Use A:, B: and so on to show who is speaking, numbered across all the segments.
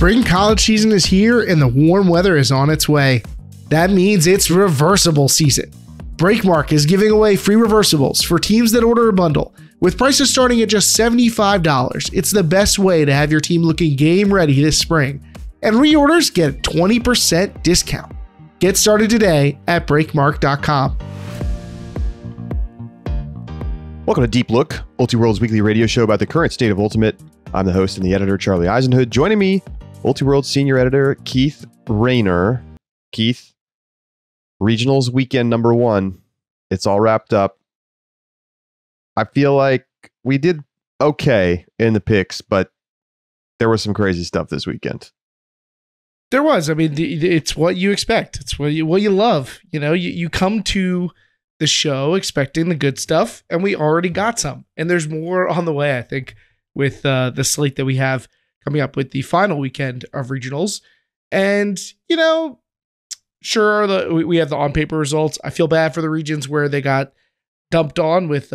A: Spring college season is here and the warm weather is on its way. That means it's reversible season. Breakmark is giving away free reversibles for teams that order a bundle. With prices starting at just $75, it's the best way to have your team looking game ready this spring. And reorders get a 20% discount. Get started today at breakmark.com.
B: Welcome to Deep Look, Ultiworld's weekly radio show about the current state of Ultimate. I'm the host and the editor, Charlie Eisenhood. Joining me, Ultiworld senior editor, Keith Rayner. Keith, Regionals weekend number 1. It's all wrapped up. I feel like we did okay in the picks, but there was some crazy stuff this weekend.
A: There was. I mean, it's what you expect. It's what you love. You know, you come to the show expecting the good stuff, and we already got some. And there's more on the way, I think, with the slate that we have coming up with the final weekend of regionals. And, you know, sure, we have the on-paper results. I feel bad for the regions where they got dumped on with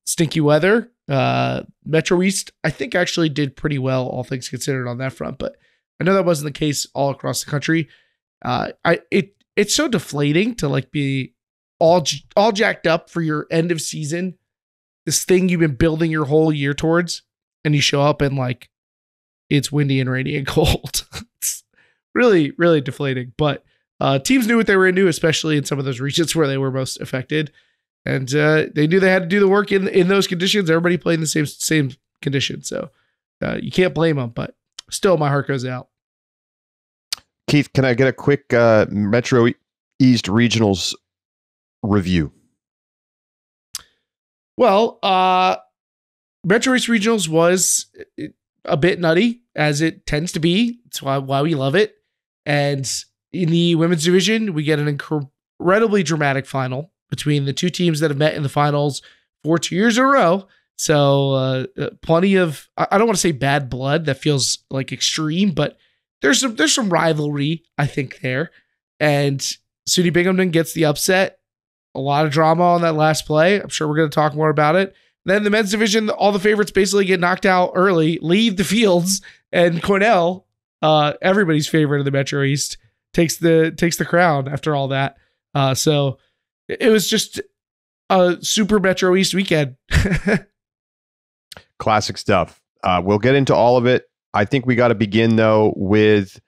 A: stinky weather. Metro East, I think, actually did pretty well, all things considered, on that front. But I know that wasn't the case all across the country. It's so deflating to like be all jacked up for your end of season, this thing you've been building your whole year towards, and you show up and like it's windy and rainy and cold. It's really, really deflating. But teams knew what they were into, especially in some of those regions where they were most affected. And they knew they had to do the work in those conditions. Everybody played in the same conditions. So you can't blame them, but still my heart goes out.
B: Keith, can I get a quick Metro East Regionals review? Well,
A: Metro East Regionals was a bit nutty, as it tends to be. That's why we love it. And in the women's division, we get an incredibly dramatic final between the two teams that have met in the finals for 2 years in a row. So plenty of, I don't want to say bad blood. That feels like extreme, but there's some rivalry, I think, there. And SUNY Binghamton gets the upset. A lot of drama on that last play. I'm sure we're going to talk more about it. Then the men's division, all the favorites basically get knocked out early, leave the fields, and Cornell, everybody's favorite of the Metro East, takes the crown after all that. So it was just a super Metro East weekend.
B: Classic stuff. We'll get into all of it. I think we got to begin, though, with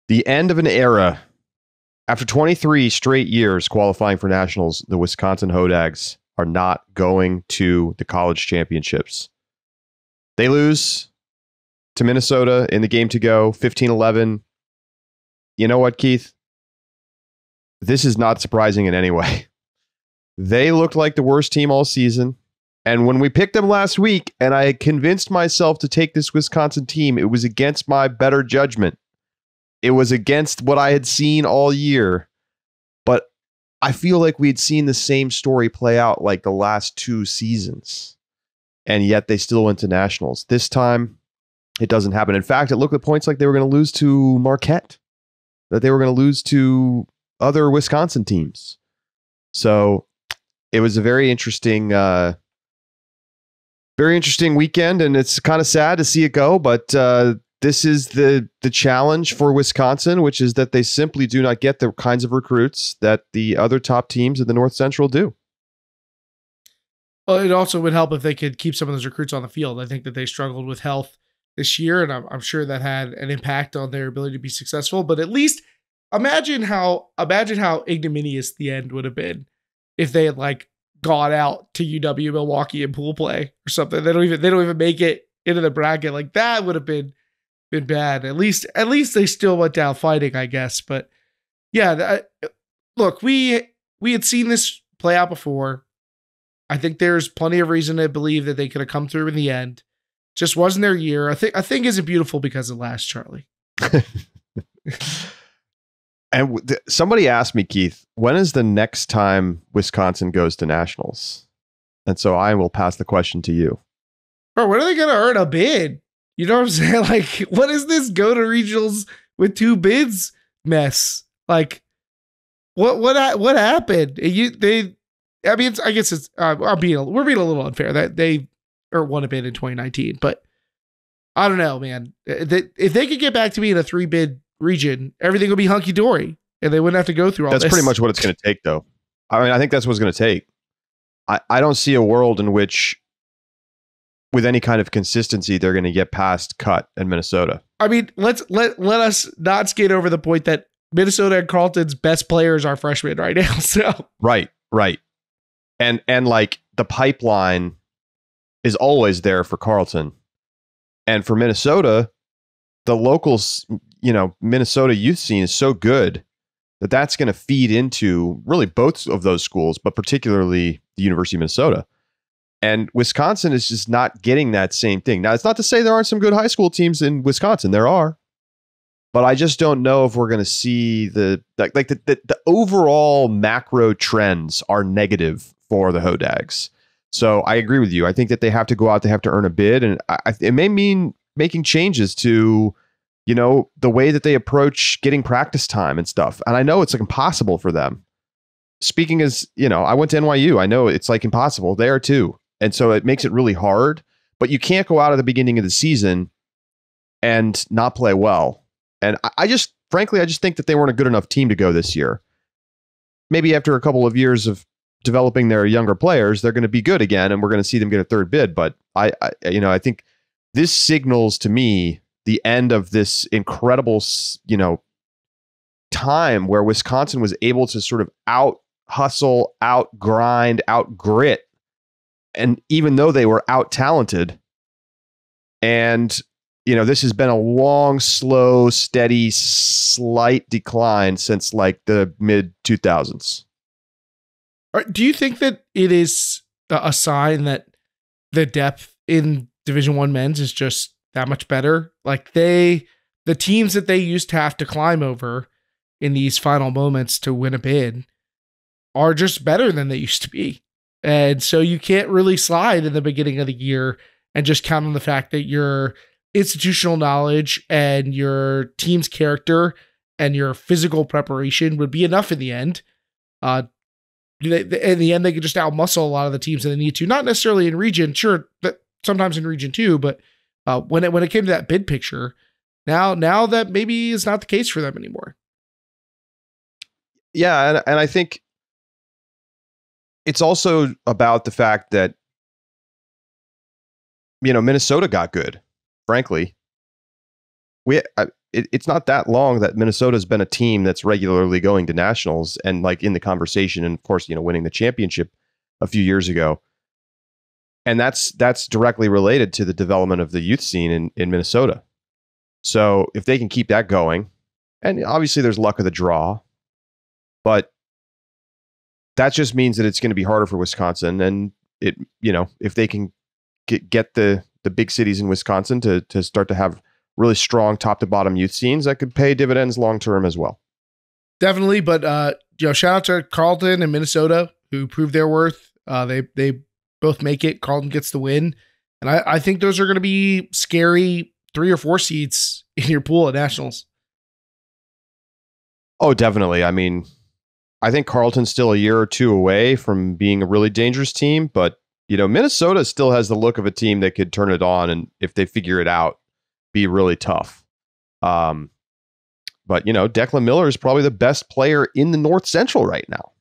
B: the end of an era. After 23 straight years qualifying for nationals, the Wisconsin Hodags are not going to the college championships. They lose to Minnesota in the game to go, 15-11. You know what, Keith? This is not surprising in any way. They looked like the worst team all season. And when we picked them last week and I convinced myself to take this Wisconsin team, it was against my better judgment. It was against what I had seen all year. But I feel like we'd seen the same story play out like the last 2 seasons. And yet they still went to nationals. This time, it doesn't happen. In fact, it looked at points like they were going to lose to Marquette, that they were going to lose to other Wisconsin teams. So it was a very interesting weekend, and it's kind of sad to see it go, but this is the challenge for Wisconsin, which is that they simply do not get the kinds of recruits that the other top teams in the North Central do.
A: Well, it also would help if they could keep some of those recruits on the field. I think that they struggled with health this year, and I'm sure that had an impact on their ability to be successful. But at least imagine how ignominious the end would have been if they had like gone out to UW Milwaukee in pool play or something. They don't even make it into the bracket. Like that would have been bad. At least they still went down fighting, I guess. But yeah, look, we had seen this play out before. I think there's plenty of reason to believe that they could have come through in the end. Just wasn't their year. I think isn't beautiful because of last, Charlie.
B: And somebody asked me, Keith, when is the next time Wisconsin goes to nationals? And so I will pass the question to you.
A: Bro, when are they going to earn a bid? You know what I'm saying? Like, what is this go to regionals with 2 bids mess? Like, what happened? I mean, I guess it's we're being a little unfair that they won a bid in 2019, but I don't know, man. If they could get back to being a 3-bid region, everything would be hunky dory, and they wouldn't have to go through all this.
B: That's pretty much what it's going to take, though. I mean, I think that's what it's going to take. I don't see a world in which, with any kind of consistency, they're going to get past Cut and Minnesota.
A: I mean, let us not skate over the point that Minnesota and Carleton's best players are freshmen right now. So
B: right. And like the pipeline is always there for Carleton. And for Minnesota, the locals, Minnesota youth scene is so good that that's going to feed into really both of those schools, but particularly the University of Minnesota. And Wisconsin is just not getting that same thing. Now, it's not to say there aren't some good high school teams in Wisconsin. There are. But I just don't know if we're going to see the overall macro trends are negative for the Hodags. So I agree with you. I think that they have to go out. They have to earn a bid. And it may mean making changes to, the way that they approach getting practice time and stuff. And I know it's like impossible for them. Speaking as, I went to NYU. I know it's like impossible there too. And so it makes it really hard. But you can't go out at the beginning of the season and not play well. And I just think that they weren't a good enough team to go this year. Maybe after a couple of years of developing their younger players, they're going to be good again, and we're going to see them get a third bid. But I think this signals to me the end of this incredible, time where Wisconsin was able to sort of out hustle, out grind, out grit, and even though they were out talented, and this has been a long, slow, steady, slight decline since like the mid 2000s.
A: Do you think that it is a sign that the depth in Division I men's is just that much better? Like the teams that they used to have to climb over in these final moments to win a bid are just better than they used to be. And so you can't really slide in the beginning of the year and just count on the fact that your institutional knowledge and your team's character and your physical preparation would be enough in the end. In the end, they could just outmuscle a lot of the teams that they need to. Not necessarily in region, sure, but sometimes in region too. But when it came to that bid picture, now that maybe is not the case for them anymore.
B: Yeah, and I think it's also about the fact that Minnesota got good. Frankly, it's not that long that Minnesota's been a team that's regularly going to nationals and like in the conversation, and of course, winning the championship a few years ago. And that's directly related to the development of the youth scene in Minnesota. So if they can keep that going, and obviously there's luck of the draw, but that just means that it's going to be harder for Wisconsin. And if they can get the big cities in Wisconsin to start to have really strong top to bottom youth scenes, that could pay dividends long term as well.
A: Definitely. But shout out to Carleton and Minnesota who proved their worth. They both make it. Carleton gets the win. And I think those are going to be scary 3 or 4 seeds in your pool at nationals.
B: Oh, definitely. I mean, I think Carleton's still a year or two away from being a really dangerous team, but Minnesota still has the look of a team that could turn it on, and if they figure it out, be really tough. But Declan Miller is probably the best player in the North Central right now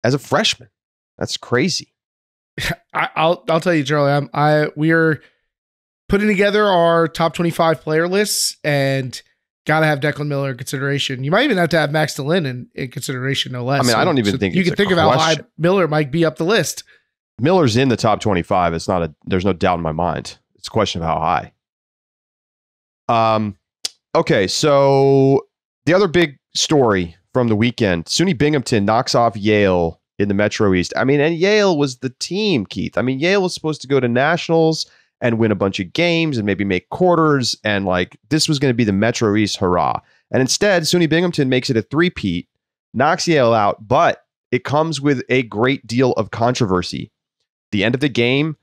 B: as a freshman. That's crazy.
A: I'll tell you, Charlie. We are putting together our top 25 player lists, and got to have Declan Miller in consideration. You might even have to have Max DeLynn in consideration, no less.
B: I mean, I don't even think
A: you can think of how high Miller might be up the list.
B: Miller's in the top 25. There's no doubt in my mind. It's a question of how high. Okay, so the other big story from the weekend, SUNY Binghamton knocks off Yale in the Metro East. I mean, and Yale was the team, Keith. I mean, Yale was supposed to go to nationals and win a bunch of games and maybe make quarters, and like this was going to be the Metro East hurrah. And instead, SUNY Binghamton makes it a three-peat, knocks Yale out, but it comes with a great deal of controversy. The end of the game,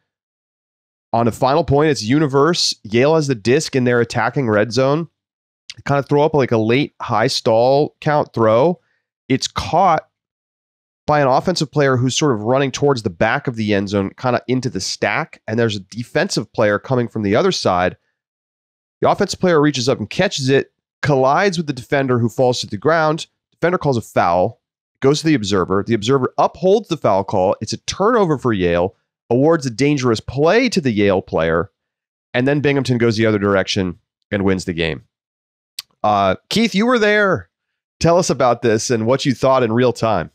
B: on the final point, it's universe. Yale has the disc in their attacking red zone. Kind of throw up like a late high stall count throw. It's caught by an offensive player who's sort of running towards the back of the end zone, kind of into the stack. And there's a defensive player coming from the other side The offensive player reaches up and catches it, collides with the defender who falls to the ground. Defender calls a foul, goes to the observer. The observer upholds the foul call. It's a turnover for Yale, awards a dangerous play to the Yale player, and then Binghamton goes the other direction and wins the game. Keith, you were there. Tell us about this and what you thought in real time.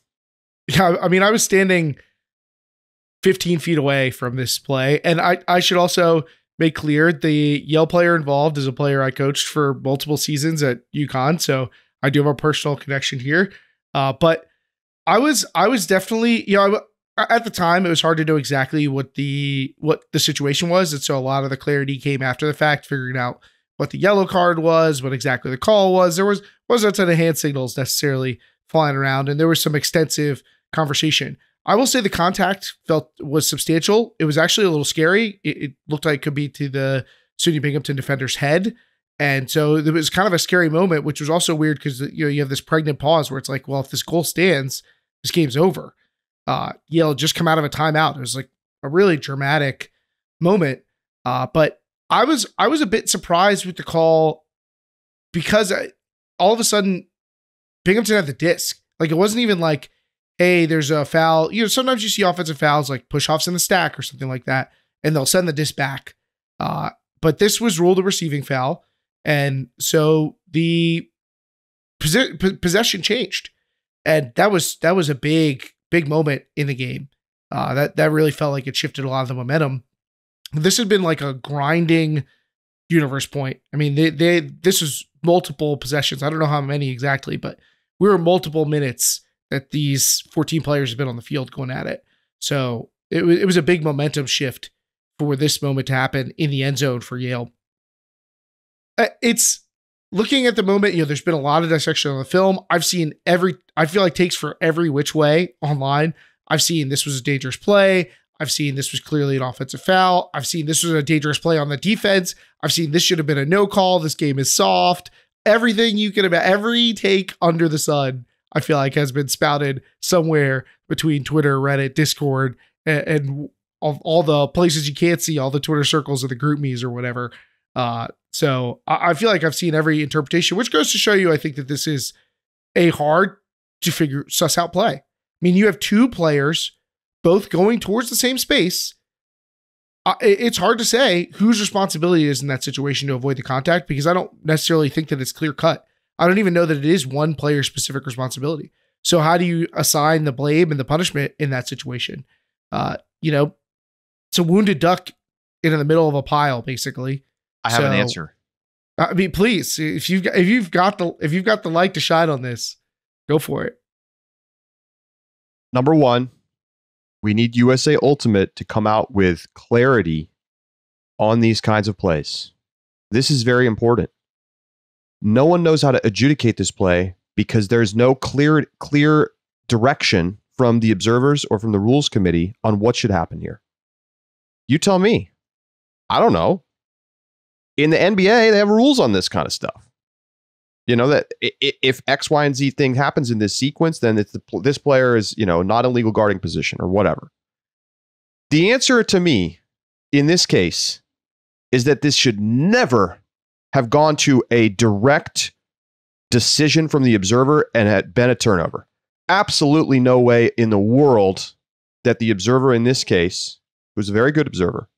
A: Yeah, I mean, I was standing 15 feet away from this play. And I should also make clear the Yale player involved is a player I coached for multiple seasons at UConn. So I do have a personal connection here. But I was definitely, at the time it was hard to know exactly what the situation was. And so a lot of the clarity came after the fact, figuring out what the yellow card was, what exactly the call was. There wasn't a ton of hand signals necessarily flying around, and there was some extensive conversation. I will say the contact was substantial. It was actually a little scary. It looked like it could be to the SUNY Binghamton defender's head. And so it was kind of a scary moment, which was also weird because you have this pregnant pause where it's like, well, if this goal stands, this game's over. Yale just come out of a timeout. It was like a really dramatic moment. But I was a bit surprised with the call because all of a sudden Binghamton had the disc. Like, it wasn't even like, hey, there's a foul. Sometimes you see offensive fouls like push-offs in the stack or something like that, and they'll send the disc back. But this was ruled a receiving foul. And so the possession changed. And that was a big moment in the game. That really felt like it shifted a lot of the momentum. This had been like a grinding universe point. I mean, this was multiple possessions. I don't know how many exactly, but we were multiple minutes that these 14 players have been on the field going at it. So it was a big momentum shift for this moment to happen in the end zone for Yale. It's looking at the moment, there's been a lot of dissection on the film. I've seen I feel like takes for every which way online. I've seen this was a dangerous play. I've seen this was clearly an offensive foul. I've seen this was a dangerous play on the defense. I've seen this should have been a no call. This game is soft. Everything you can about every take under the sun, I feel like has been spouted somewhere between Twitter, Reddit, Discord, and all the places you can't see, all the Twitter circles of the group me's or whatever. So I feel like I've seen every interpretation, which goes to show you, I think that this is a hard to suss out play. I mean, you have two players both going towards the same space. It's hard to say whose responsibility it is in that situation to avoid the contact, because I don't necessarily think that it's clear cut. I don't even know that it is one player's specific responsibility. So how do you assign the blame and the punishment in that situation? It's a wounded duck in the middle of a pile, basically.
B: I have an answer.
A: I mean, please, if you've got the light to shine on this, go for it.
B: Number one, we need USA Ultimate to come out with clarity on these kinds of plays. This is very important. No one knows how to adjudicate this play because there's no clear direction from the observers or from the rules committee on what should happen here. You tell me. I don't know. In the NBA, they have rules on this kind of stuff. That if X, Y, and Z thing happens in this sequence, then this player is, not in legal guarding position or whatever. The answer to me in this case is that this should never have gone to a direct decision from the observer and had been a turnover. Absolutely no way in the world that the observer in this case, who's a very good observer,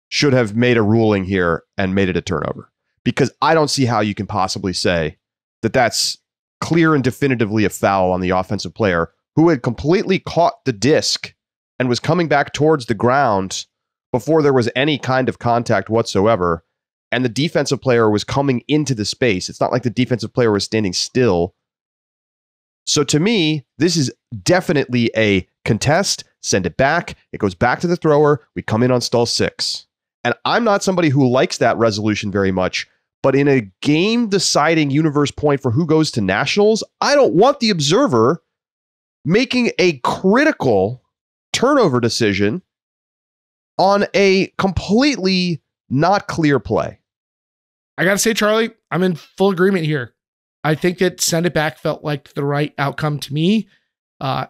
B: should have made a ruling here and made it a turnover. Because I don't see how you can possibly say that that's clear and definitively a foul on the offensive player who had completely caught the disc and was coming back towards the ground before there was any kind of contact whatsoever. And the defensive player was coming into the space. It's not like the defensive player was standing still. So to me, this is definitely a contest. Send it back. It goes back to the thrower. We come in on stall 6. And I'm not somebody who likes that resolution very much. But in a game-deciding universe point for who goes to nationals, I don't want the observer making a critical turnover decision on a completely not clear play.
A: I got to say, Charlie, I'm in full agreement here. I think that send it back felt like the right outcome to me. I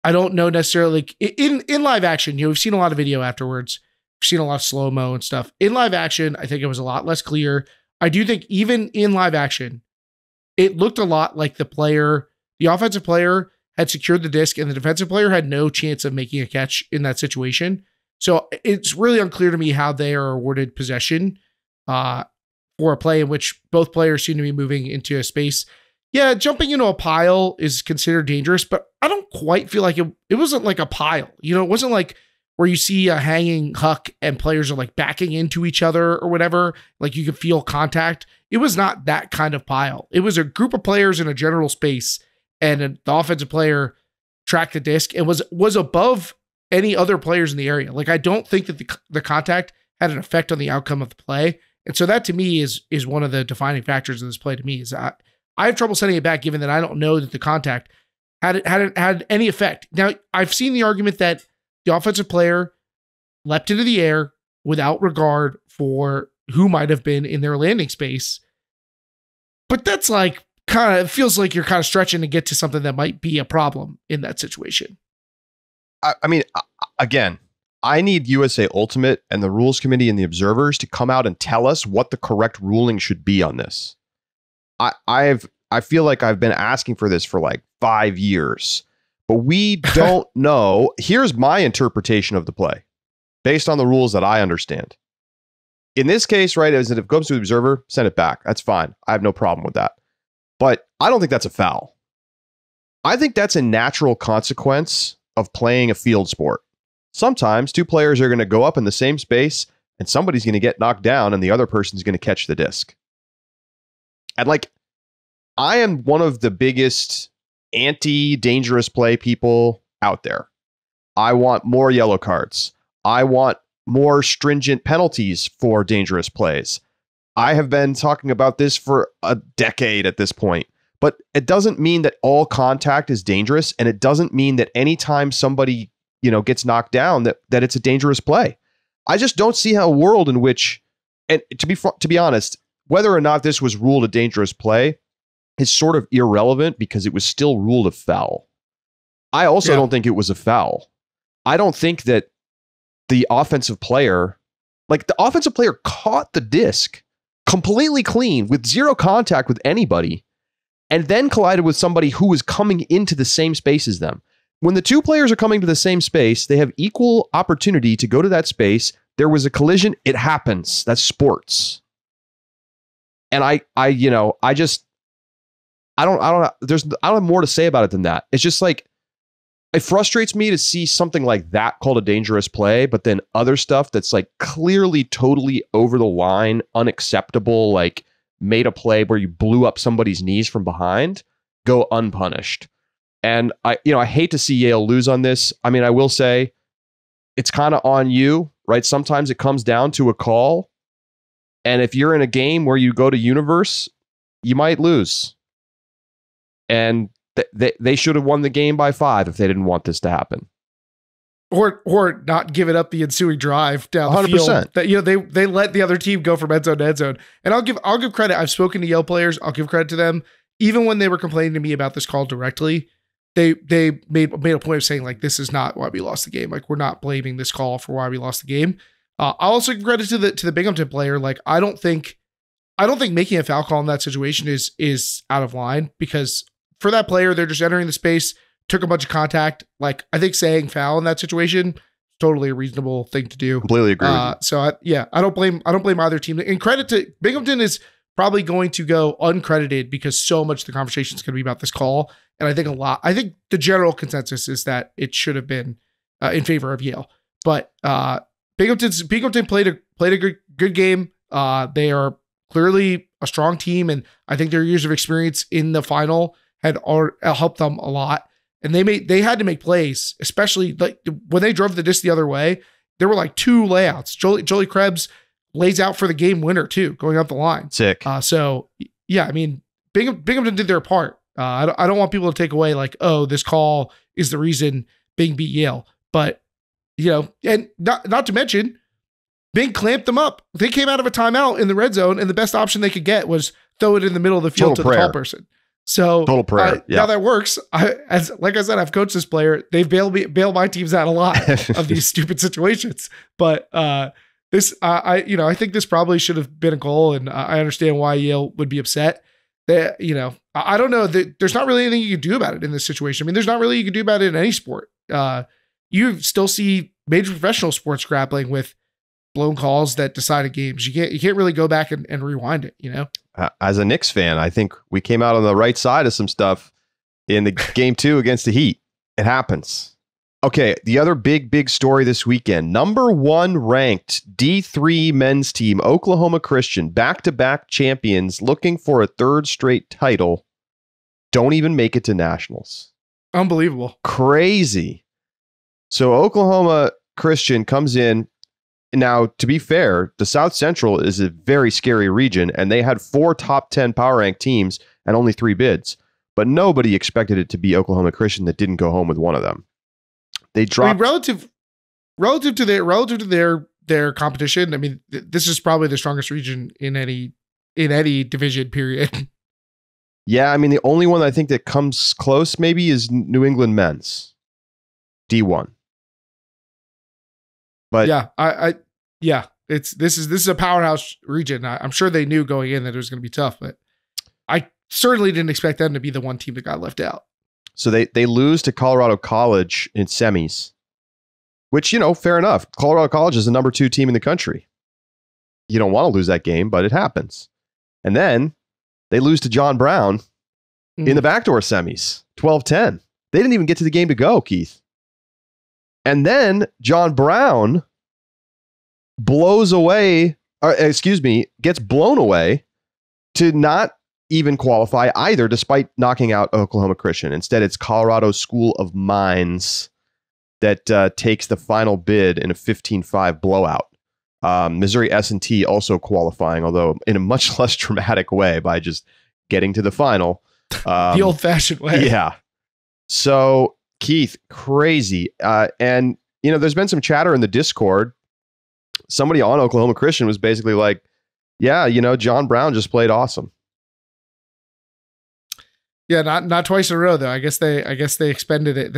A: don't know necessarily in live action. We've seen a lot of video afterwards. seen a lot of slow-mo and stuff. In live action, I think it was a lot less clear. I do think even in live action, it looked a lot like the offensive player had secured the disc and the defensive player had no chance of making a catch in that situation. So it's really unclear to me how they are awarded possession for a play in which both players seem to be moving into a space. Yeah, jumping into a pile is considered dangerous, but I don't quite feel like it wasn't like a pile. You know, it wasn't like where you see a hanging huck and players are like backing into each other or whatever. Like you can feel contact. It was not that kind of pile. It was a group of players in a general space, and the offensive player tracked the disc and was above any other players in the area. Like I don't think that the contact had an effect on the outcome of the play. And so that to me is one of the defining factors of this play to me is I have trouble sending it back given that I don't know that the contact had any effect. Now, I've seen the argument that the offensive player leapt into the air without regard for who might have been in their landing space. But that's like it feels like you're kind of stretching to get to something that might be a problem in that situation.
B: I mean, again, I need USA Ultimate and the Rules Committee and the observers to come out and tell us what the correct ruling should be on this. I feel like I've been asking for this for like 5 years, but we don't know. Here's my interpretation of the play based on the rules that I understand. In this case, right, as if it goes to the observer, send it back. That's fine. I have no problem with that. But I don't think that's a foul. I think that's a natural consequence of playing a field sport. Sometimes two players are going to go up in the same space and somebody's going to get knocked down and the other person's going to catch the disc. And like, I am one of the biggest anti-dangerous play people out there. I want more yellow cards. I want more stringent penalties for dangerous plays. I have been talking about this for a decade at this point, but it doesn't mean that all contact is dangerous. And it doesn't mean that anytime somebody, gets knocked down that it's a dangerous play. I just don't see how a world in which, and to be honest, whether or not this was ruled a dangerous play is sort of irrelevant because it was still ruled a foul. I also don't think it was a foul. I don't think that the offensive player caught the disc completely clean with zero contact with anybody and then collided with somebody who was coming into the same space as them. When the two players are coming to the same space, they have equal opportunity to go to that space. There was a collision. It happens. That's sports. And I don't have more to say about it than that. It's just like, it frustrates me to see something like that called a dangerous play, but then other stuff that's like clearly totally over the line, unacceptable, like made a play where you blew up somebody's knees from behind, go unpunished. And I hate to see Yale lose on this. I mean, I will say it's kind of on you, right? Sometimes it comes down to a call. And if you're in a game where you go to universe, you might lose. And they should have won the game by 5 if they didn't want this to happen.
A: Or not give it up the ensuing drive down the 100%. Field. That they let the other team go from end zone to end zone. And I'll give credit. I've spoken to Yale players. I'll give credit to them. Even when they were complaining to me about this call directly, they made a point of saying like, this is not why we lost the game. Like, we're not blaming this call for why we lost the game. I'll also give credit to the Binghamton player. Like, I don't think making a foul call in that situation is out of line, because for that player, they're just entering the space, took a bunch of contact. Like, I think saying foul in that situation, totally a reasonable thing to do.
B: Completely agree.
A: So I don't blame either team. And credit to Binghamton is probably going to go uncredited because so much of the conversation is going to be about this call. And I think the general consensus is that it should have been in favor of Yale. But Binghamton played a good game. They are clearly a strong team, and I think their years of experience in the final had helped them a lot. And they had to make plays, especially like when they drove the disc the other way. There were like 2 layouts. Jolie Krebs lays out for the game winner too, going up the line.
B: Sick.
A: So yeah, I mean, Binghamton did their part. I don't want people to take away like, oh, this call is the reason Bing beat Yale. But, and not to mention, Bing clamped them up. They came out of a timeout in the red zone, and the best option they could get was throw it in the middle of the field to the tall person. So
B: total prayer.
A: Now that works. Like I said, I've coached this player. They've bailed my teams out a lot of these stupid situations. But this, I think this probably should have been a goal, and I understand why Yale would be upset. That, I don't know. There's not really anything you can do about it in this situation. I mean, there's not really you can do about it in any sport. You still see major professional sports grappling with blown calls that decided games. You can't really go back and rewind it.
B: As a Knicks fan, I think we came out on the right side of some stuff in the game 2 against the Heat. It happens. Okay, the other big story this weekend. Number 1 ranked D3 men's team, Oklahoma Christian, back-to-back champions, looking for a 3rd straight title, don't even make it to nationals.
A: Unbelievable.
B: Crazy. So Oklahoma Christian comes in. Now, to be fair, the South Central is a very scary region, and they had 4 top 10 power rank teams and only 3 bids. But nobody expected it to be Oklahoma Christian that didn't go home with one of them. They dropped relative to their competition. I mean, this is probably the strongest region in any division period. Yeah, I mean, the only one I think that comes close maybe is New England men's D1. But
A: yeah, this is a powerhouse region. I'm sure they knew going in that it was going to be tough, but I certainly didn't expect them to be the one team that got left out.
B: So they lose to Colorado College in semis, which, fair enough. Colorado College is the number 2 team in the country. You don't want to lose that game, but it happens. And then they lose to John Brown in the backdoor semis, 12-10. They didn't even get to the game to go, Keith. And then John Brown gets blown away to not even qualify either, despite knocking out Oklahoma Christian. Instead, it's Colorado School of Mines that takes the final bid in a 15-5 blowout. Missouri S&T also qualifying, although in a much less dramatic way by just getting to the final.
A: The old-fashioned way.
B: Yeah. So, Keith, crazy. And, there's been some chatter in the Discord. Somebody on Oklahoma Christian was basically like, yeah, John Brown just played awesome.
A: Yeah, not twice in a row though. I guess they expended it.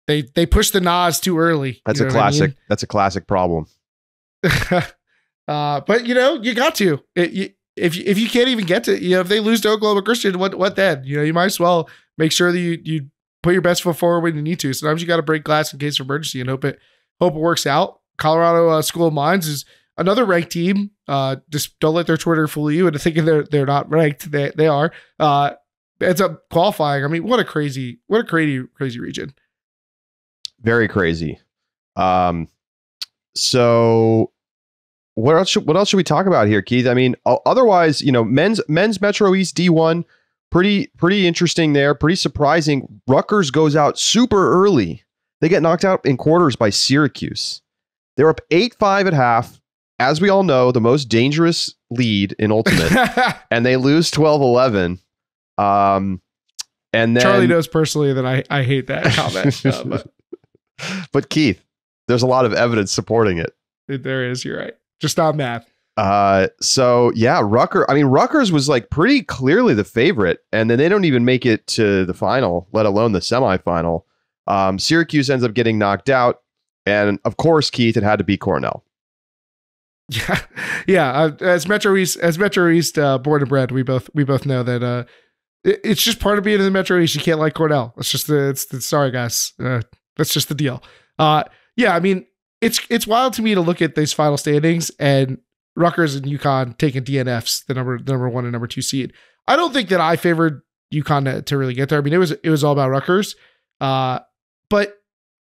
A: They pushed the Nas too early.
B: That's a classic. I mean? That's a classic problem.
A: But you got to. If you can't even get to, if they lose to Oklahoma Christian, what then? You might as well make sure that you put your best foot forward when you need to. Sometimes you got to break glass in case of emergency and hope it works out. Colorado School of Mines is another ranked team. Just don't let their Twitter fool you into thinking they're not ranked. They are. Ends up qualifying. I mean, what a crazy region.
B: Very crazy. So what else should we talk about here, Keith? I mean, otherwise, men's Metro East D1, pretty interesting there. Pretty surprising. Rutgers goes out super early. They get knocked out in quarters by Syracuse. They're up 8-5 at half. As we all know, the most dangerous lead in Ultimate, and they lose 12-11. And then
A: Charlie knows personally that I hate that comment.
B: But Keith, there's a lot of evidence supporting it.
A: There is. You're right. Just not math.
B: So yeah, Rutgers was like pretty clearly the favorite, and then they don't even make it to the final, let alone the semifinal. Syracuse ends up getting knocked out, and of course, Keith, it had to be Cornell.
A: Yeah. As Metro East born and bred, we both know that it's just part of being in the Metro East. You can't like Cornell. It's just sorry guys. That's just the deal. Yeah. I mean, it's wild to me to look at these final standings and Rutgers and UConn taking DNFs, the number 1 and number 2 seed. I don't think that I favored UConn to really get there. I mean, it was all about Rutgers, but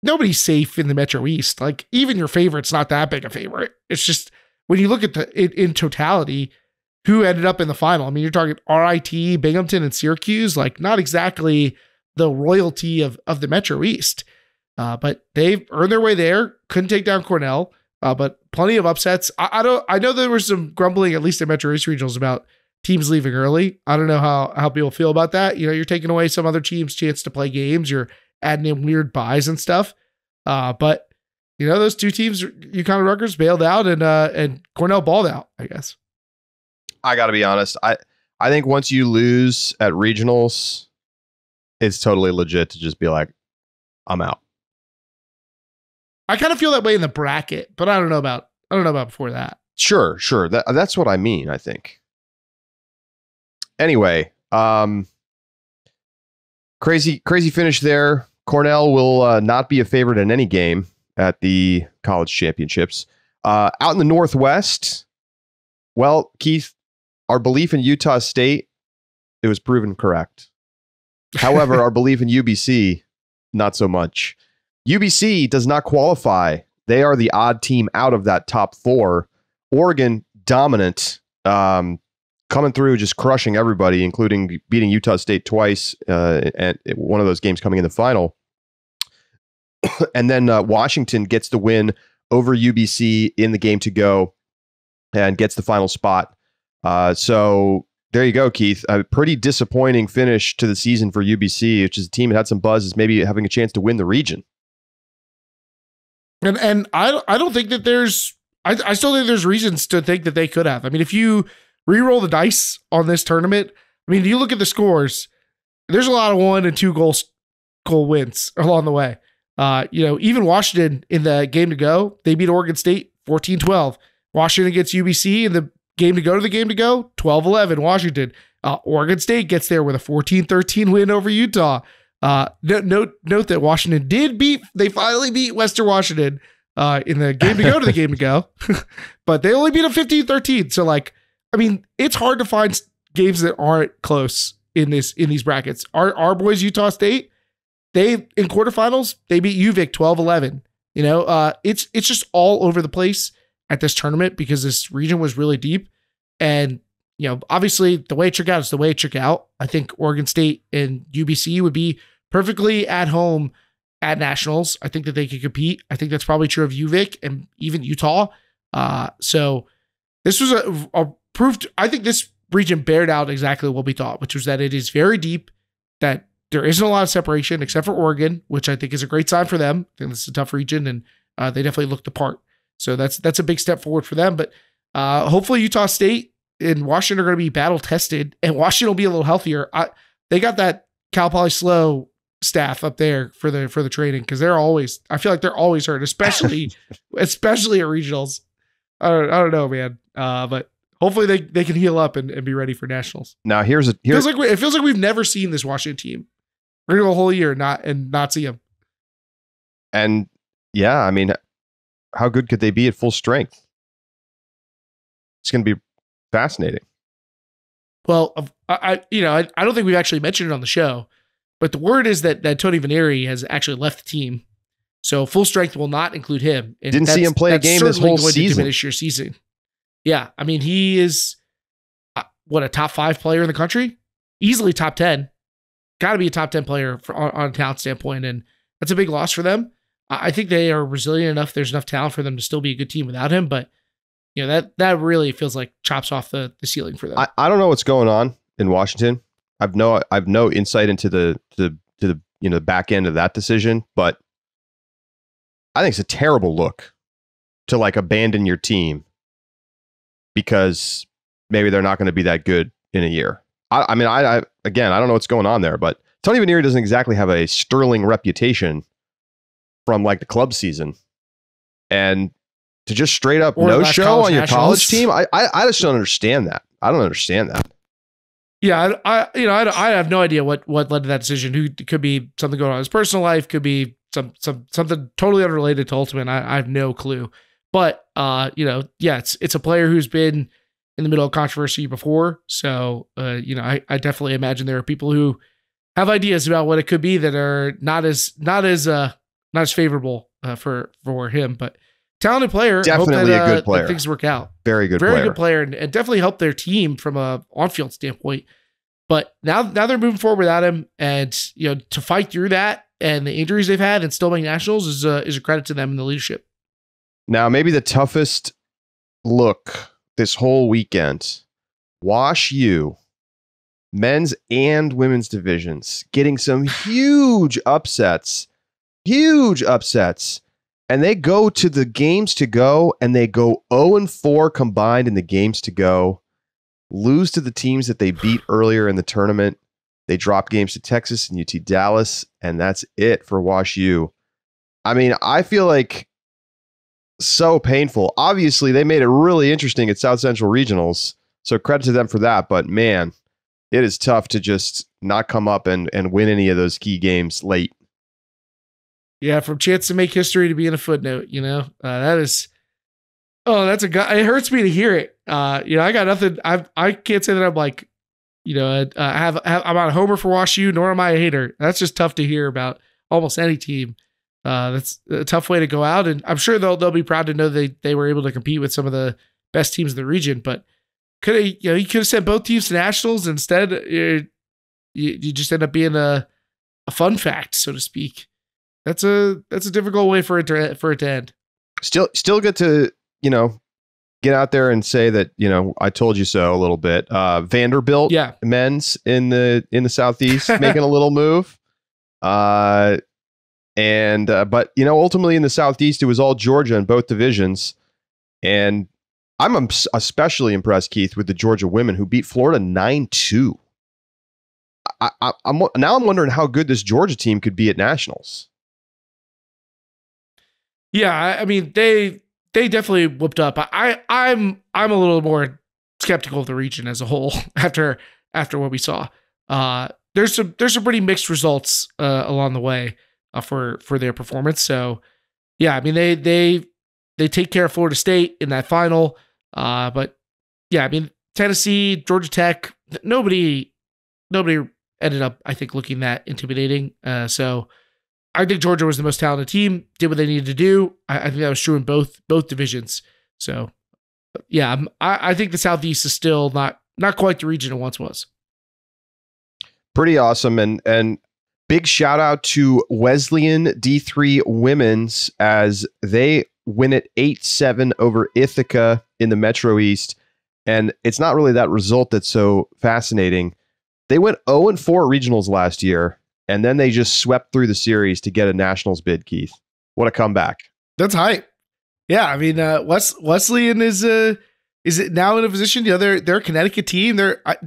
A: nobody's safe in the Metro East. Like even your favorite's not that big a favorite. It's just when you look at in totality, who ended up in the final. I mean, you're talking RIT, Binghamton, and Syracuse. Like not exactly the royalty of the Metro East, but they've earned their way there. Couldn't take down Cornell, but plenty of upsets. I know there was some grumbling, at least in Metro East regionals, about teams leaving early. I don't know how people feel about that. You're taking away some other team's chance to play games. You're adding in weird buys and stuff. But those two teams, UConn and Rutgers, bailed out, and Cornell balled out, I guess.
B: I got to be honest. I think once you lose at regionals, it's totally legit to just be like, I'm out.
A: I kind of feel that way in the bracket, but I don't know about before that.
B: Sure. That's what I mean, I think. Anyway, crazy finish there. Cornell will not be a favorite in any game at the college championships. Out in the Northwest, well, Keith, our belief in Utah State, it was proven correct. However, our belief in UBC, not so much. UBC does not qualify. They are the odd team out of that top 4. Oregon, dominant, coming through, just crushing everybody, including beating Utah State twice, and one of those games coming in the final. And then Washington gets the win over UBC in the game to go and gets the final spot. So there you go, Keith. A pretty disappointing finish to the season for UBC, which is a team that had some buzz, is maybe having a chance to win the region.
A: And I don't think that I still think there's reasons to think that they could have. I mean, if you re-roll the dice on this tournament, I mean, you look at the scores, there's a lot of 1 and 2 goal wins along the way. Even Washington in the game to go, they beat Oregon State 14-12. Washington gets UBC in the game to go, 12-11 Washington. Oregon State gets there with a 14-13 win over Utah. Note that Washington they finally beat Western Washington in the game to go, but they only beat them 15-13. So it's hard to find games that aren't close in these brackets. Our boys, Utah State, they in quarterfinals, they beat UVic 12-11. It's just all over the place at this tournament because this region was really deep. And, obviously the way it shook out is the way it shook out. I think Oregon State and UBC would be perfectly at home at nationals. I think that they could compete. I think that's probably true of UVic and even Utah. So this was a proof. I think this region bared out exactly what we thought, which was that it is very deep, that there isn't a lot of separation except for Oregon, which I think is a great sign for them. I think this is a tough region, and they definitely looked the part. So that's a big step forward for them. But hopefully Utah State and Washington are going to be battle tested, and Washington will be a little healthier. They got that Cal Poly Slow staff up there for the training, because I feel like they're always hurt, especially at regionals. I don't know, man. But hopefully they can heal up and be ready for nationals.
B: Now it
A: feels like we've never seen this Washington team. We're gonna go a whole year not see them.
B: And yeah, I mean, how good could they be at full strength? It's going to be fascinating.
A: Well, I don't think we've actually mentioned it on the show, but the word is that Tony Vanieri has actually left the team, so full strength will not include him. And
B: didn't see him play a game this whole season. To
A: diminish your season. Yeah, I mean, he is a top 5 player in the country, easily top 10. Got to be a top 10 player on a talent standpoint, and that's a big loss for them. I think they are resilient enough. There's enough talent for them to still be a good team without him, but that really feels like chops off the ceiling for them.
B: I don't know what's going on in Washington. I've no insight into the back end of that decision, but I think it's a terrible look to abandon your team because maybe they're not going to be that good in a year. I don't know what's going on there, but Tony Vanieri doesn't exactly have a sterling reputation from the club season, and to just straight up no show on your college team, I just don't understand that. I don't understand that.
A: Yeah, I have no idea what led to that decision. Who could be something going on in his personal life, could be something totally unrelated to Ultimate. I have no clue. But it's a player who's been in the middle of controversy before. So I definitely imagine there are people who have ideas about what it could be that are not as favorable for him. But talented player,
B: definitely a good player.
A: Things work out.
B: Very good
A: player, and definitely helped their team from a on-field standpoint. But now they're moving forward without him, and to fight through that and the injuries they've had and still make nationals is a credit to them and the leadership.
B: Now, maybe the toughest look this whole weekend: Wash U, men's and women's divisions, getting some huge upsets. And they go to the games to go, and they go 0-4 combined in the games to go. lose to the teams that they beat earlier in the tournament. They dropped games to Texas and UT Dallas, and that's it for Wash U. I mean, I feel like so painful. Obviously, they made it really interesting at South Central Regionals, so credit to them for that. But man, it is tough to just not come up and win any of those key games late.
A: Yeah, from chance to make history to being a footnote, that is. Oh, that's a guy. It hurts me to hear it. I got nothing. I can't say that I'm like, I'm not a homer for Wash U, nor am I a hater. That's just tough to hear about almost any team. That's a tough way to go out, and I'm sure they'll be proud to know they were able to compete with some of the best teams in the region. But you could have sent both teams to nationals. Instead, you just end up being a fun fact, so to speak. That's a difficult way for it to end.
B: Still good to get out there and say that I told you so a little bit. Vanderbilt, men's in the Southeast making a little move. But ultimately in the Southeast, it was all Georgia in both divisions. And I'm especially impressed, Keith, with the Georgia women who beat Florida 9-2. I'm wondering how good this Georgia team could be at nationals.
A: Yeah, I mean they definitely whooped up. I'm a little more skeptical of the region as a whole after what we saw. There's some pretty mixed results along the way for their performance. So yeah, I mean they take care of Florida State in that final. But yeah, I mean Tennessee, Georgia Tech, nobody ended up, I think, looking that intimidating. So I think Georgia was the most talented team, did what they needed to do. I think that was true in both divisions. So, yeah, I think the Southeast is still not quite the region it once was.
B: Pretty awesome. And big shout out to Wesleyan D3 Women's as they win it 8-7 over Ithaca in the Metro East. And it's not really that result that's so fascinating. They went 0-4 at regionals last year. And then they just swept through the series to get a nationals bid, Keith. What a comeback.
A: That's hype. Yeah, I mean, Wesleyan is it now in a position, they're a Connecticut team.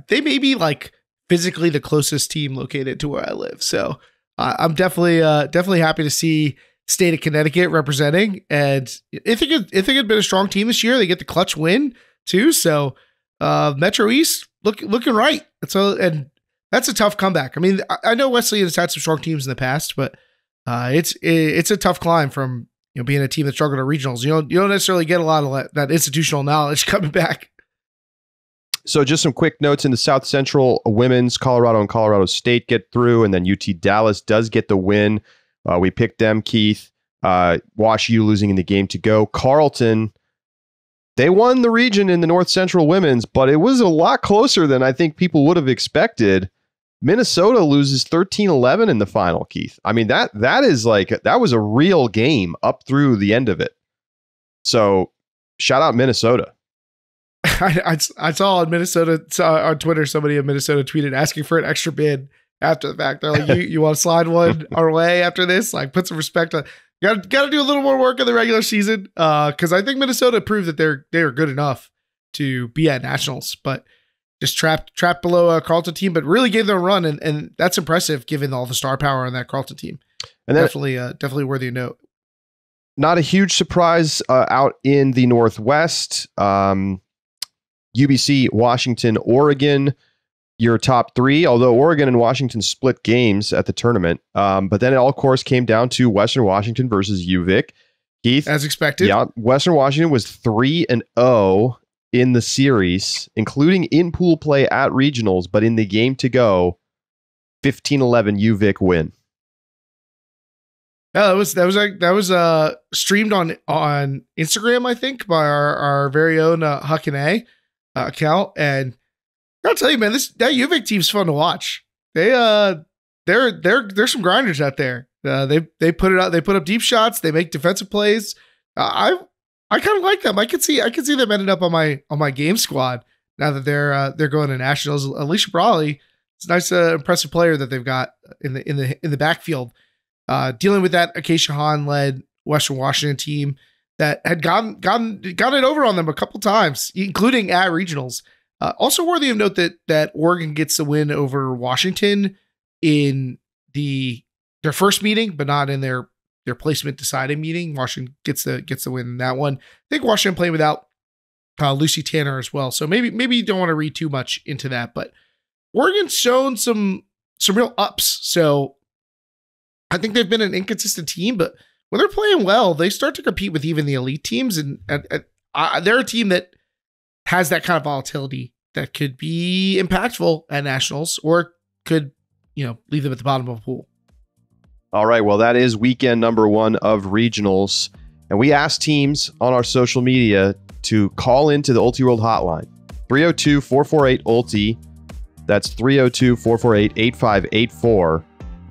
A: They may be like physically the closest team located to where I live. So I'm definitely happy to see state of Connecticut representing. And Ithaca had been a strong team this year. They get the clutch win too. So Metro East looking right. That's a tough comeback. I mean, I know Wesleyan has had some strong teams in the past, but it's a tough climb from being a team that struggled at regionals. You don't necessarily get a lot of that institutional knowledge coming back.
B: So just some quick notes in the South Central women's. Colorado and Colorado State get through, and then UT Dallas does get the win. We picked them, Keith. Wash U losing in the game to go. Carleton, they won the region in the North Central women's, but it was a lot closer than I think people would have expected. Minnesota loses 13-11 in the final, Keith. I mean, that was a real game up through the end of it. So shout out Minnesota.
A: I saw on on Twitter, somebody in Minnesota tweeted asking for an extra bid after the fact. They're like, you want to slide one our way after this? Like, put some respect on. Got to do a little more work in the regular season because I think Minnesota proved that they're good enough to be at nationals, but just trapped below a Carleton team, but really gave them a run, and that's impressive given all the star power on that Carleton team. And definitely worthy of note.
B: Not a huge surprise out in the Northwest. UBC, Washington, Oregon, your top three, although Oregon and Washington split games at the tournament. But then it all, of course, came down to Western Washington versus UVic. Keith,
A: as expected.
B: Yeah, Western Washington was 3-0 in the series, including in-pool play at regionals, but in the game to go, 15-11 UVic win.
A: Yeah, that was streamed on Instagram, I think, by our very own Huck and A account. And I'll tell you, man, that UVic team's fun to watch. They're some grinders out there. They put it out. They put up deep shots. They make defensive plays. I kind of like them. I could see them ending up on my game squad now that they're going to nationals. Alicia Brawley, it's a nice, impressive player that they've got in the backfield. Dealing with that Acacia Hahn led Western Washington team that had gotten it over on them a couple times, including at regionals. Also worthy of note that Oregon gets the win over Washington in their first meeting, but not in their placement deciding meeting. Washington gets the win in that one. I think Washington played without Lucy Tanner as well. So maybe you don't want to read too much into that, but Oregon's shown some real ups. So I think they've been an inconsistent team, but when they're playing well, they start to compete with even the elite teams. And they're a team that has that kind of volatility that could be impactful at nationals or could, leave them at the bottom of a pool.
B: All right. Well, that is weekend number 1 of regionals. And we asked teams on our social media to call into the Ulti World hotline. 302-448-ULTI. That's 302-448-8584.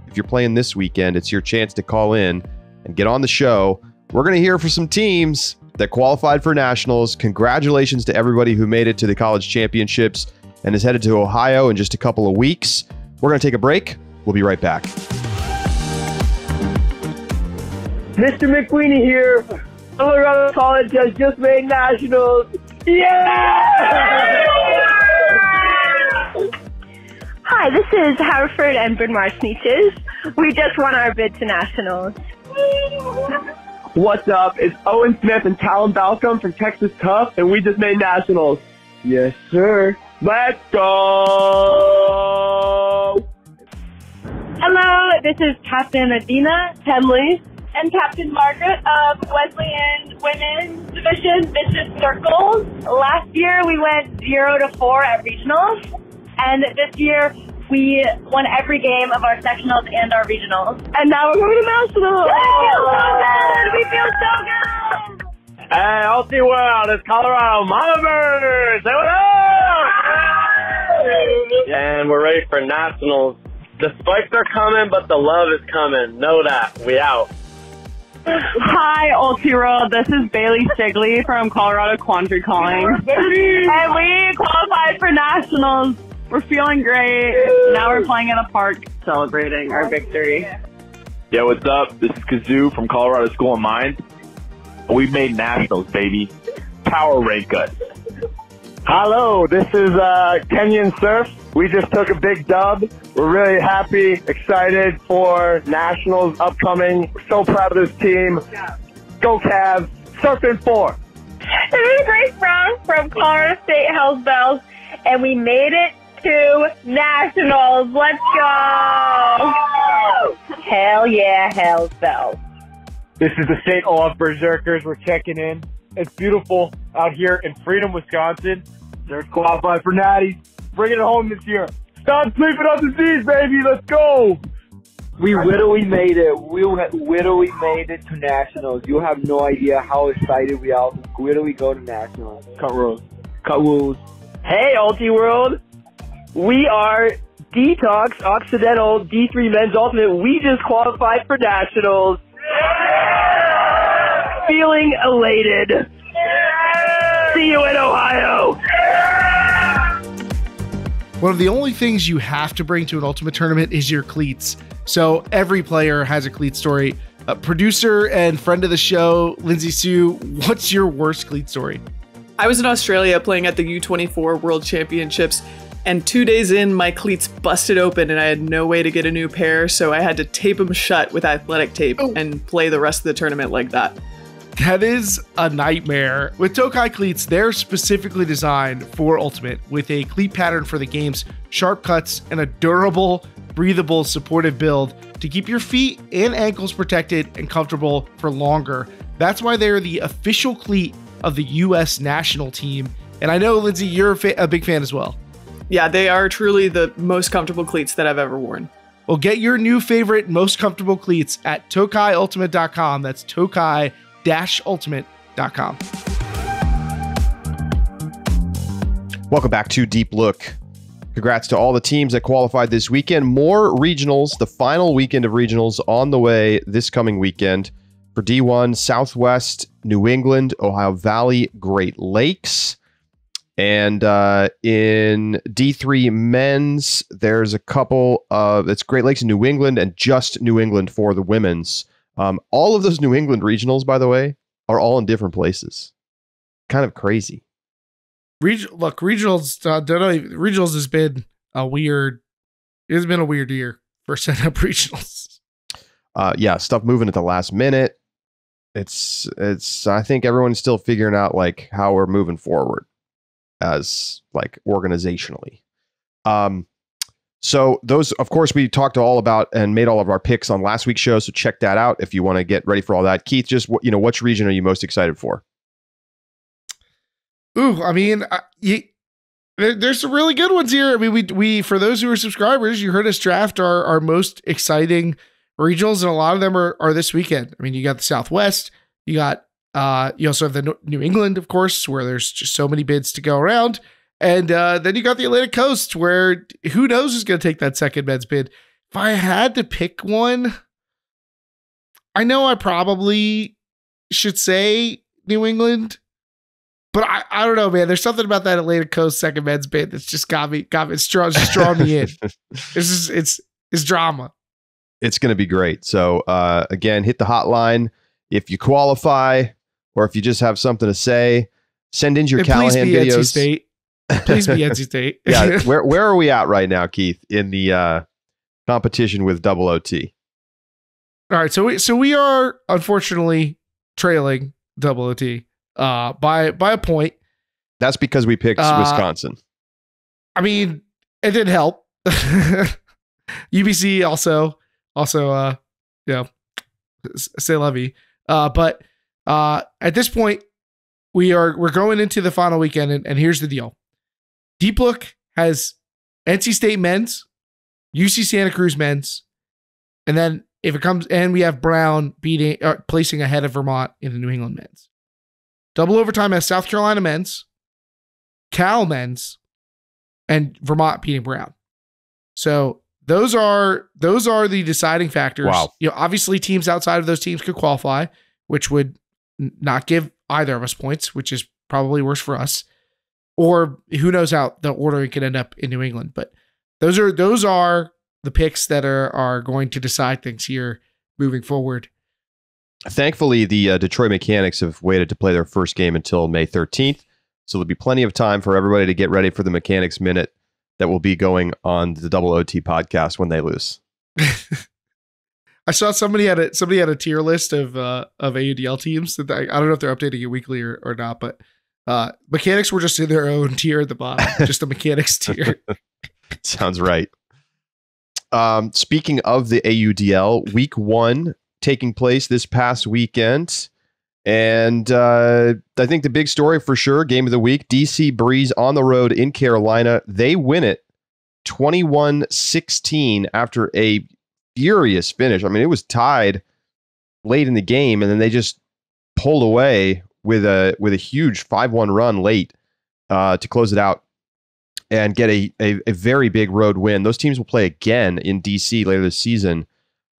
B: If you're playing this weekend, it's your chance to call in and get on the show. We're going to hear from some teams that qualified for nationals. Congratulations to everybody who made it to the college championships and is headed to Ohio in just a couple of weeks. We're going to take a break. We'll be right back.
C: Mr. McQueenie here. Colorado College has just made nationals. Yeah!
D: Hi, this is Hartford and Bryn Mawr Sneeches. We just won our bid to nationals.
C: What's up? It's Owen Smith and Talon Balcom from Texas Tough, and we just made nationals. Yes, sir. Let's go!
D: Hello, this is Captain Adina Temley and Captain Margaret of Wesleyan Women's Division Vicious Circles. Last year we went 0-4 at regionals, and this year we won every game of our sectionals and our regionals. And now we're going to nationals! We feel so good!
C: Hey, Ulti World, it's Colorado Mama Birds! Say what up! And we're ready for nationals. The spikes are coming, but the love is coming. Know that. We out.
E: Hi, Ulti World. This is Bailey Stigley from Colorado Quandary Calling. And we qualified for nationals. We're feeling great. Now we're playing in a park celebrating our victory.
F: Yo, what's up? This is Kazoo from Colorado School of Mines. We made nationals, baby. Power rank us.
C: Hello, this is Kenyan Surf. We just took a big dub. We're really happy, excited for nationals upcoming. We're so proud of this team. Go Cavs. Surfing 4.
D: This is Grace Brown from Colorado State Hells Bells, and we made it to nationals. Let's go! Hell yeah, Hells Bells.
C: This is the St. Olaf Berserkers. We're checking in. It's beautiful out here in Freedom, Wisconsin. They're qualified for natties. Bring it home this year. Stop sleeping on the seas, baby. Let's go.
G: We literally made it. We literally made it to nationals. You have no idea how excited we are to literally go to nationals.
C: Cut rules.
G: Cut rules.
C: Hey, Ulti World. We are Detox Occidental D3 Men's Ultimate. We just qualified for nationals. Feeling elated. See you in Ohio.
A: One of the only things you have to bring to an ultimate tournament is your cleats. So every player has a cleat story. Producer and friend of the show, Lindsay Sue, what's your worst cleat story?
E: I was in Australia playing at the U24 World Championships, and 2 days in, my cleats busted open and I had no way to get a new pair, so I had to tape them shut with athletic tape and play the rest of the tournament like that.
A: That is a nightmare. With Tokai cleats, they're specifically designed for Ultimate with a cleat pattern for the game's sharp cuts and a durable, breathable, supportive build to keep your feet and ankles protected and comfortable for longer. That's why they're the official cleat of the U.S. national team. And I know, Lindsay, you're a big fan as well.
E: Yeah, they are truly the most comfortable cleats that I've ever worn.
A: Well, get your new favorite, most comfortable cleats at tokaiultimate.com. That's Tokai-ultimate.com.
B: Welcome back to Deep Look. Congrats to all the teams that qualified this weekend. More regionals, the final weekend of regionals on the way this coming weekend. For D1, Southwest, New England, Ohio Valley, Great Lakes. And in D3 men's, there's a couple of, it's Great Lakes and New England and just New England for the women's. All of those New England regionals, by the way, are all in different places. Kind of crazy.
A: Regionals. Regionals has been a weird. It's been a weird year for setting up regionals.
B: Stuff moving at the last minute. It's. I think everyone's still figuring out like how we're moving forward as like organizationally. So those, of course, we talked all about and made all of our picks on last week's show. So check that out if you want to get ready for all that. Keith, just which region are you most excited for?
A: Ooh, I mean, there's some really good ones here. I mean, we for those who are subscribers, you heard us draft our most exciting regionals, and a lot of them are this weekend. I mean, you got the Southwest, you got you also have the New England, of course, where there's just so many bids to go around. And then you got the Atlantic Coast, where who knows who's going to take that second men's bid. If I had to pick one, I know I probably should say New England, but I don't know, man. There's something about that Atlantic Coast second men's bid that's just got me. It's just drawing me in. It's drama.
B: It's going to be great. So again, hit the hotline if you qualify, or if you just have something to say. Send in your Callahan videos.
A: NC State. Please be NC State.
B: Yeah, where are we at right now, Keith, in the competition with Double OT?
A: All right, so we are unfortunately trailing Double OT by a point.
B: That's because we picked Wisconsin.
A: I mean, it didn't help. UBC also c'est la vie. But at this point, we're going into the final weekend, and here's the deal. Deep Look has NC State men's, UC Santa Cruz men's, and then if it comes, and we have Brown placing ahead of Vermont in the New England men's. Double Overtime has South Carolina men's, Cal men's, and Vermont beating Brown. So those are the deciding factors.
B: Wow.
A: Obviously teams outside of those teams could qualify, which would not give either of us points, which is probably worse for us. Or who knows how the ordering could end up in New England. But those are the picks that are going to decide things here moving forward.
B: Thankfully, the Detroit Mechanics have waited to play their first game until May 13th. So there'll be plenty of time for everybody to get ready for the Mechanics Minute that will be going on the Double OT podcast when they lose.
A: I saw somebody had a tier list of AUDL teams that I don't know if they're updating it weekly or not, but Mechanics were just in their own tier at the bottom, just a Mechanics tier.
B: Sounds right. Speaking of the AUDL, week 1 taking place this past weekend. And I think the big story for sure, game of the week, DC Breeze on the road in Carolina. They win it 21-16 after a furious finish. I mean, it was tied late in the game, and then they just pulled away with a huge 5-1 run late to close it out and get a very big road win. Those teams will play again in DC later this season.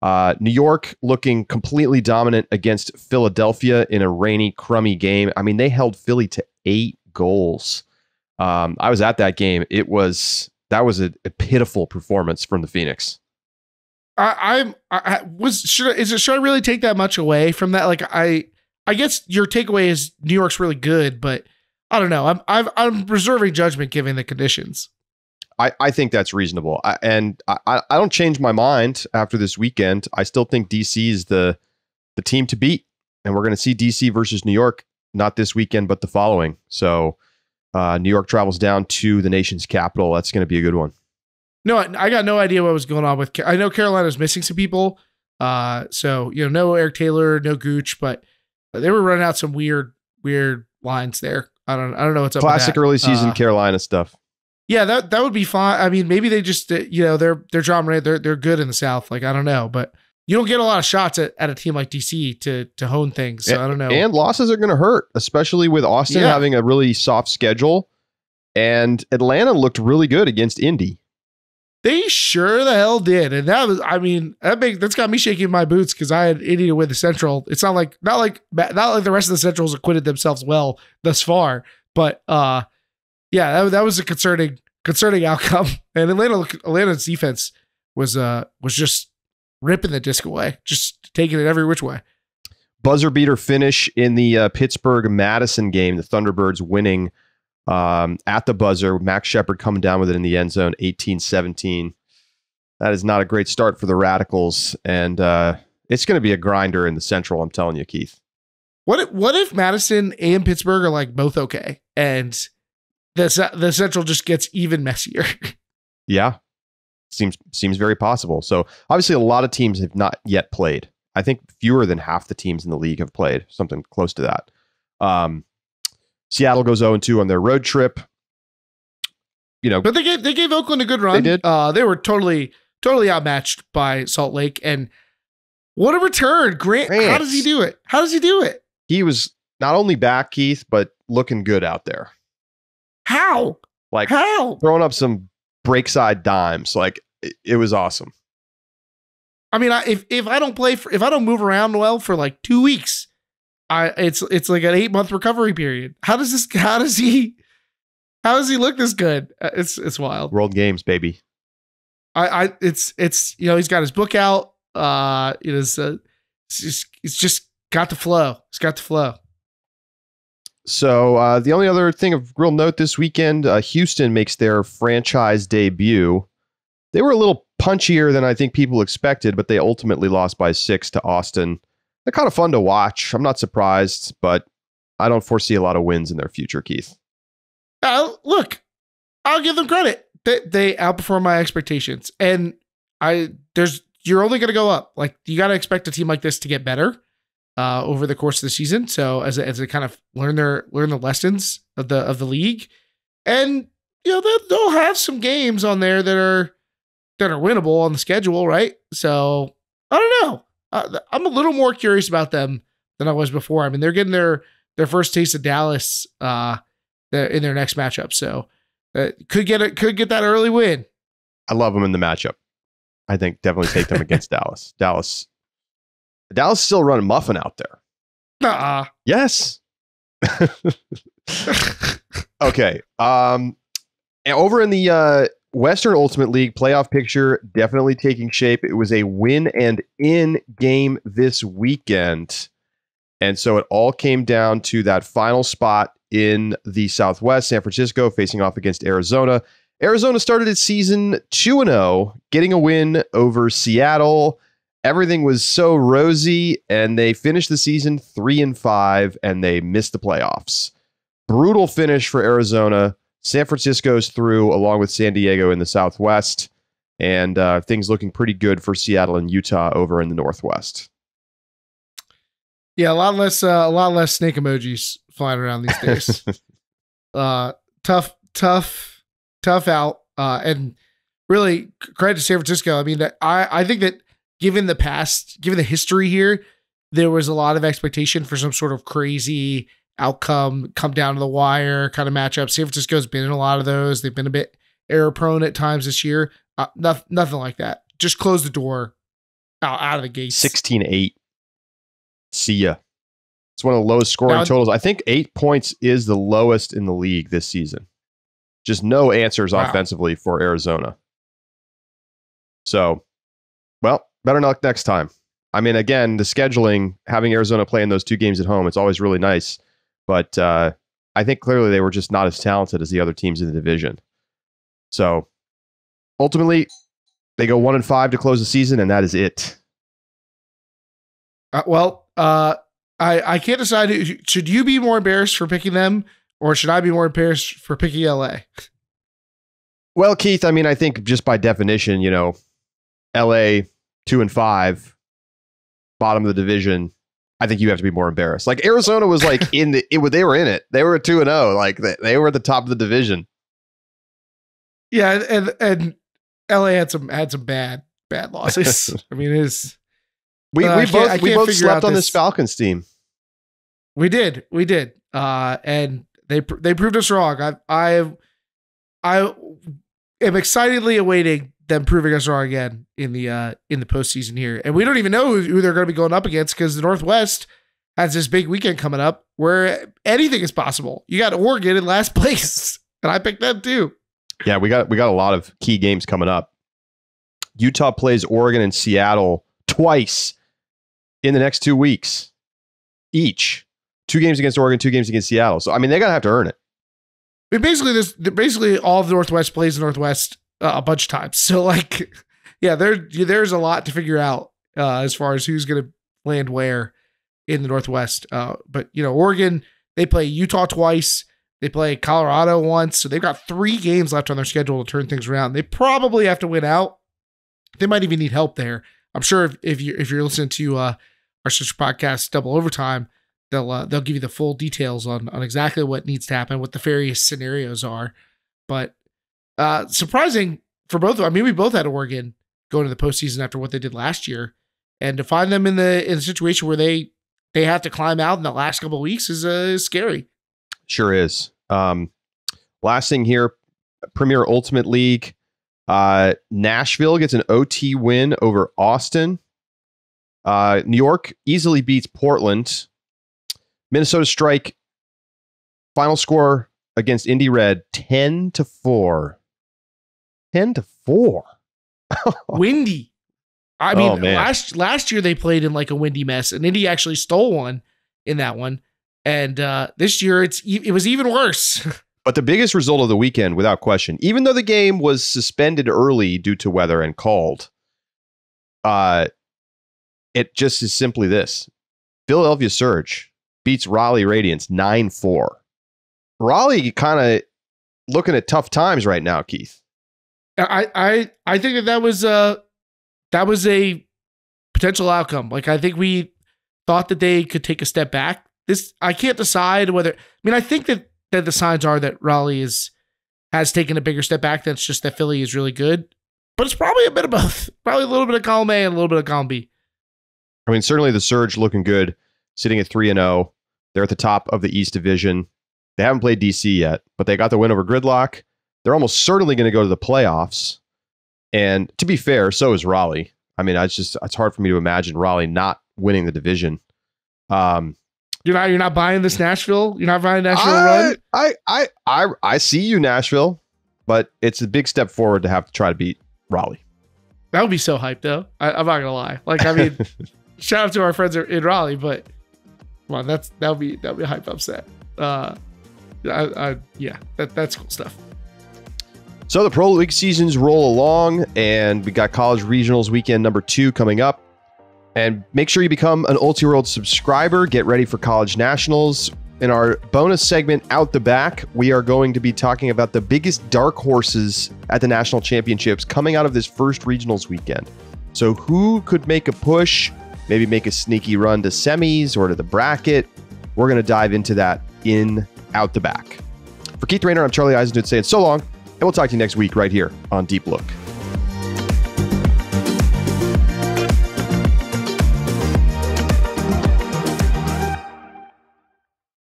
B: New York looking completely dominant against Philadelphia in a rainy, crummy game. I mean, they held Philly to 8 goals. I was at that game. That was a pitiful performance from the Phoenix.
A: Should I really take that much away from that? Like, I guess your takeaway is New York's really good, but I don't know. I'm reserving judgment given the conditions.
B: I think that's reasonable. I don't change my mind after this weekend. I still think DC is the team to beat, and we're going to see DC versus New York, not this weekend, but the following. So New York travels down to the nation's capital. That's going to be a good one.
A: No, I got no idea what was going on with. I know Carolina's missing some people. So no Eric Taylor, no Gooch, but they were running out some weird lines there. I don't know what's up.
B: Classic
A: with that.
B: early season Carolina stuff.
A: Yeah, that would be fine. I mean, maybe they just they're dominant. They're good in the South. Like, I don't know, but you don't get a lot of shots at a team like DC to hone things. So I don't know.
B: And losses are going to hurt, especially with Austin having a really soft schedule. And Atlanta looked really good against Indy.
A: They sure the hell did, and that's got me shaking my boots because I had Indy to win the Central. It's not like the rest of the Centrals acquitted themselves well thus far, but yeah, that was a concerning outcome. And Atlanta's defense was just ripping the disc away, just taking it every which way.
B: Buzzer beater finish in the Pittsburgh-Madison game. The Thunderbirds winning at the buzzer. Max Shepard coming down with it in the end zone, 18-17. That is not a great start for the Radicals, and it's going to be a grinder in the Central, I'm telling you, Keith.
A: What if Madison and Pittsburgh are like both okay, and the Central just gets even messier?
B: Yeah, seems very possible. So obviously, a lot of teams have not yet played. I think fewer than half the teams in the league have played, something close to that. Seattle goes 0-2 on their road trip.
A: But they gave Oakland a good run.
B: They did.
A: They were totally outmatched by Salt Lake, and what a return, Grant. How does he do it? He
B: was not only back, Keith, but looking good out there.
A: How?
B: Throwing up some breakside dimes. It was awesome.
A: I mean, if I don't move around well for like 2 weeks, it's like an 8-month recovery period. How does he look this good? It's wild.
B: World Games, baby.
A: It's he's got his book out. It's just got the flow. It's got the flow.
B: So the only other thing of real note this weekend, Houston makes their franchise debut. They were a little punchier than I think people expected, but they ultimately lost by 6 to Austin. They're kind of fun to watch. I'm not surprised, but I don't foresee a lot of wins in their future, Keith.
A: Look, I'll give them credit. They outperform my expectations, and you're only going to go up. Like, you got to expect a team like this to get better over the course of the season. So as they kind of learn the lessons of the league, and they'll have some games on there that are winnable on the schedule, right? So I don't know. I'm a little more curious about them than I was before. I mean, they're getting their first taste of Dallas in their next matchup, so could get that early win.
B: I love them in the matchup. I think definitely take them against Dallas. Dallas still running muffin out there.
A: Nuh-uh.
B: Yes. Okay. Over in the Western Ultimate League playoff picture, definitely taking shape. It was a win and in game this weekend. And so it all came down to that final spot in the Southwest, San Francisco facing off against Arizona. Arizona started its season 2-0, getting a win over Seattle. Everything was so rosy, and they finished the season 3-5, and they missed the playoffs. Brutal finish for Arizona. San Francisco's through, along with San Diego in the Southwest, and things looking pretty good for Seattle and Utah over in the Northwest.
A: Yeah, a lot less snake emojis flying around these days. Tough out, and really credit to San Francisco. I mean, I think that given the history here, there was a lot of expectation for some sort of crazy outcome, come down to the wire kind of matchup. San Francisco's been in a lot of those. They've been a bit error prone at times this year. Nothing like that. Just close the door out of the gate.
B: 16-8. See ya. It's one of the lowest scoring totals. I think 8 points is the lowest in the league this season. Just no answers offensively for Arizona. So, well, better luck next time. I mean, again, the scheduling, having Arizona play in those 2 games at home, it's always really nice. But I think clearly they were just not as talented as the other teams in the division. So, ultimately, they go 1-5 to close the season, and that is it.
A: I can't decide. Should you be more embarrassed for picking them, or should I be more embarrassed for picking LA?
B: Well, Keith, I mean, I think just by definition, LA 2-5, bottom of the division. I think you have to be more embarrassed. Like, Arizona was like they were in it. They were 2-0. Like, they were at the top of the division.
A: Yeah, and LA had some bad losses. I mean,
B: we both slept on this Falcons team.
A: We did, and they proved us wrong. I am excitedly awaiting them proving us wrong again in the postseason here, and we don't even know who they're going to be going up against, because the Northwest has this big weekend coming up where anything is possible. You got Oregon in last place, and I picked them too.
B: Yeah, we got a lot of key games coming up. Utah plays Oregon and Seattle twice in the next 2 weeks each. 2 games against Oregon, 2 games against Seattle. So, I mean, they're going to have to earn it.
A: I mean, basically all of the Northwest plays the Northwest a bunch of times. So like, yeah, there's a lot to figure out as far as who's going to land where in the Northwest. But Oregon, they play Utah twice. They play Colorado once. So they've got 3 games left on their schedule to turn things around. They probably have to win out. They might even need help there. I'm sure if you're listening to our sister podcast, Double Overtime, they'll give you the full details on exactly what needs to happen, what the various scenarios are. But surprising for both of them. I mean, we both had Oregon going to the postseason after what they did last year, and to find them in the situation where they have to climb out in the last couple of weeks is scary.
B: Sure is. Last thing here, Premier Ultimate League. Nashville gets an OT win over Austin. New York easily beats Portland. Minnesota Strike final score against Indy Red 10-4. 10-4.
A: Windy. I mean, last year they played in like a windy mess, and Indy actually stole one in that one. And this year it was even worse.
B: But the biggest result of the weekend, without question, even though the game was suspended early due to weather and called, it just is simply this. Philadelphia Surge beats Raleigh Radiance 9-4. Raleigh kind of looking at tough times right now, Keith.
A: I think that was a potential outcome. Like, I think we thought that they could take a step back. I can't decide whether. I mean, I think that the signs are that Raleigh has taken a bigger step back. That's just that Philly is really good, but it's probably a bit of both. Probably a little bit of column A and a little bit of column B.
B: I mean, certainly the Surge looking good, sitting at 3-0. They're at the top of the East Division. They haven't played DC yet, but they got the win over Gridlock. They're almost certainly going to go to the playoffs. And to be fair, so is Raleigh. I mean, it's hard for me to imagine Raleigh not winning the division.
A: You're not buying this Nashville? You're not buying Nashville run?
B: I see you, Nashville, but it's a big step forward to have to try to beat Raleigh.
A: That would be so hyped, though. I'm not gonna lie. Like, I mean, shout out to our friends in Raleigh, but well, that would be a hype upset. Yeah, that's cool stuff.
B: So the Pro League seasons roll along, and we got College Regionals weekend number 2 coming up. And make sure you become an Ultiworld subscriber. Get ready for College Nationals. In our bonus segment, Out the Back, we are going to be talking about the biggest dark horses at the National Championships coming out of this first Regionals weekend. So who could make a push, maybe make a sneaky run to semis or to the bracket? We're going to dive into that in Out the Back. For Keith Rayner, I'm Charlie Eisendude saying so long, and we'll talk to you next week right here on Deep Look.